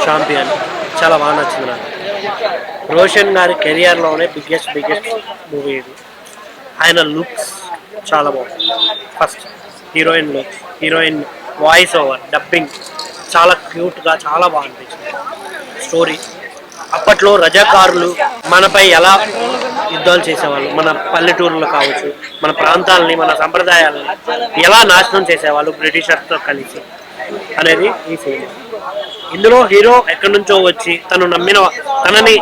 Champion చాలా బాగా నచ్చింది నాకు. రోషన్ గారి కెరియర్లోనే బిగ్గెస్ట్ మూవీ ఇది. ఆయన లుక్స్ చాలా బాగుంది. First heroine looks, heroine voice over, dubbing చాలా క్యూట్గా చాలా బాగా అనిపించింది. స్టోరీ అప్పట్లో రజాకారులు మనపై ఎలా యుద్ధాలు చేసేవాళ్ళు, మన పల్లెటూరులో కావచ్చు, మన ప్రాంతాలని, మన సంప్రదాయాలని ఎలా నాశనం చేసేవాళ్ళు బ్రిటిషర్తో కలిసి అనేది ఈ సినిమా. ఇందులో హీరో ఎక్కడి నుంచో వచ్చి తనని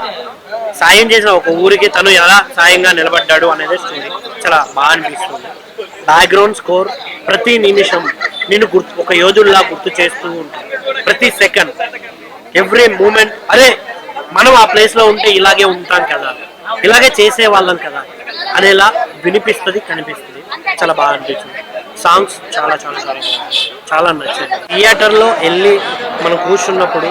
సాయం చేసిన ఒక ఊరికి తను ఎలా సాయంగా నిలబడ్డాడు అనేది స్టోరీ. చాలా బాగా అనిపిస్తుంది. బ్యాక్గ్రౌండ్ స్కోర్ ప్రతి నిమిషం నేను ఒక యోధుడిలా గుర్తు చేస్తూ ఉంటుంది. ప్రతి సెకండ్, ఎవ్రీ మూమెంట్, అరే మనం ఆ ప్లేస్లో ఉంటే ఇలాగే ఉంటాం కదా, ఇలాగే చేసే వాళ్ళం కదా అనేలా వినిపిస్తుంది, కనిపిస్తుంది. చాలా బాగా అనిపించింది. సాంగ్స్ చాలా చాలా చాలా చాలా నచ్చింది. థియేటర్లో వెళ్ళి మనం కూర్చున్నప్పుడు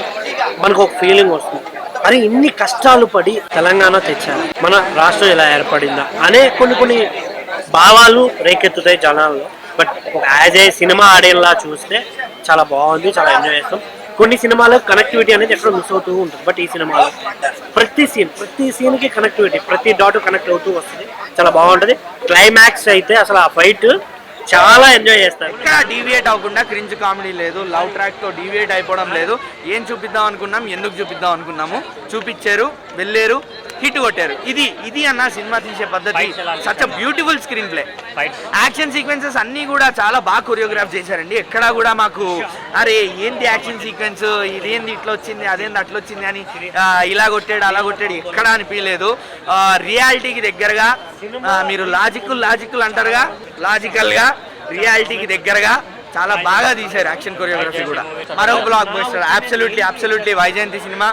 మనకు ఒక ఫీలింగ్ వస్తుంది, అరే ఇన్ని కష్టాలు పడి తెలంగాణ తెచ్చారు, మన రాష్ట్రం ఇలా ఏర్పడిందా అనే కొన్ని భావాలు రేకెత్తుతాయి జనాల్లో. బట్ యాజ్ ఏ సినిమా ఆడియన్లా చూస్తే చాలా బాగుంది, చాలా ఎంజాయ్ చేస్తాం. కొన్ని సినిమాలో కనెక్టివిటీ అనేది ఎక్కడ మిస్ అవుతూ ఉంటుంది, బట్ ఈ సినిమాలో ప్రతి సీన్కి కనెక్టివిటీ, ప్రతి డాట్ కనెక్ట్ అవుతూ వస్తుంది. చాలా బాగుంటుంది. క్లైమాక్స్ అయితే అసలు ఆ ఫైట్ చాలా ఎంజాయ్ చేస్తారు. ఇక్కడ డీవియేట్ అవ్వకుండా క్రింజ్ కామెడీ లేదు, లవ్ ట్రాక్ తో డీవియేట్ అయిపోవడం లేదు. ఏం చూపిద్దాం అనుకున్నాం, ఎందుకు చూపిద్దాం అనుకున్నాము, చూపించారు, వెళ్ళారు, హిట్ కొట్టారు. ఇది అన్న సినిమా తీసే పద్ధతి. Such a beautiful screen play. Action sequences అన్నీ కూడా చాలా బాగా కొరియోగ్రాఫ్ చేశారండి. ఎక్కడా కూడా మాకు అరే ఏంటి యాక్షన్ సీక్వెన్స్, ఇదేంది ఇట్లా వచ్చింది, అదేంది అట్లా వచ్చింది అని ఇలా కొట్టాడు అలా కొట్టాడు ఎక్కడా అనిపించలేదు. రియాలిటీకి దగ్గరగా, మీరు లాజికల్ అంటారుగా, లాజికల్గా రియాలిటీకి దగ్గరగా చాలా బాగా తీశారు. యాక్షన్ కొరియోగ్రఫీ కూడా మరో blockbuster. Absolutely Vyjayanthi cinema,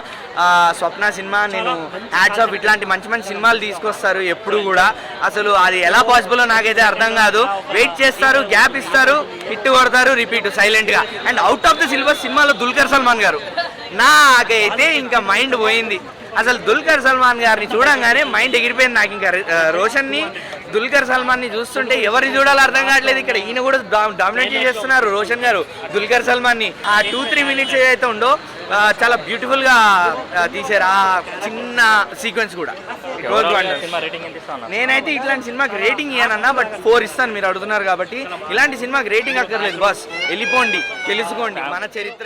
Swapna cinema, నేను హ్యాట్స్ ఆఫ్. ఇట్లాంటి మంచి సినిమాలు తీసుకొస్తారు ఎప్పుడు కూడా. అసలు అది ఎలా పాసిబుల్లో నాకైతే అర్థం కాదు. వెయిట్ చేస్తారు, గ్యాప్ ఇస్తారు, హిట్ కొడతారు, రిపీట్ సైలెంట్గా. And out of the syllabus సినిమాలో దుల్కర్ సల్మాన్ గారు నాకైతే ఇంకా మైండ్ పోయింది. అసలు దుల్కర్ సల్మాన్ గారిని చూడంగానే మైండ్ ఎగిరిపోయింది నాకు. ఇంకా రోషన్ని, దుల్కర్ సల్మాన్ని చూస్తుంటే ఎవరిని చూడాలో అర్థం కావట్లేదు. ఇక్కడ ఈయన కూడా డామినేట్ చేస్తున్నారు రోషన్ గారు దుల్కర్ సల్మాన్ని. ఆ 2-3 మినిట్స్ ఏదైతే ఉందో చాలా బ్యూటిఫుల్గా తీశారు. ఆ చిన్న సీక్వెన్స్ కూడా నేనైతే ఇట్లాంటి సినిమాకి రేటింగ్ ఇయ్యానన్నా, బట్ 4 ఇస్తాను. మీరు అడుగుతున్నారు కాబట్టి. ఇలాంటి సినిమాకి రేటింగ్ అక్కర్లేదు, బస్ వెళ్ళిపోండి, తెలుసుకోండి మన చరిత్ర.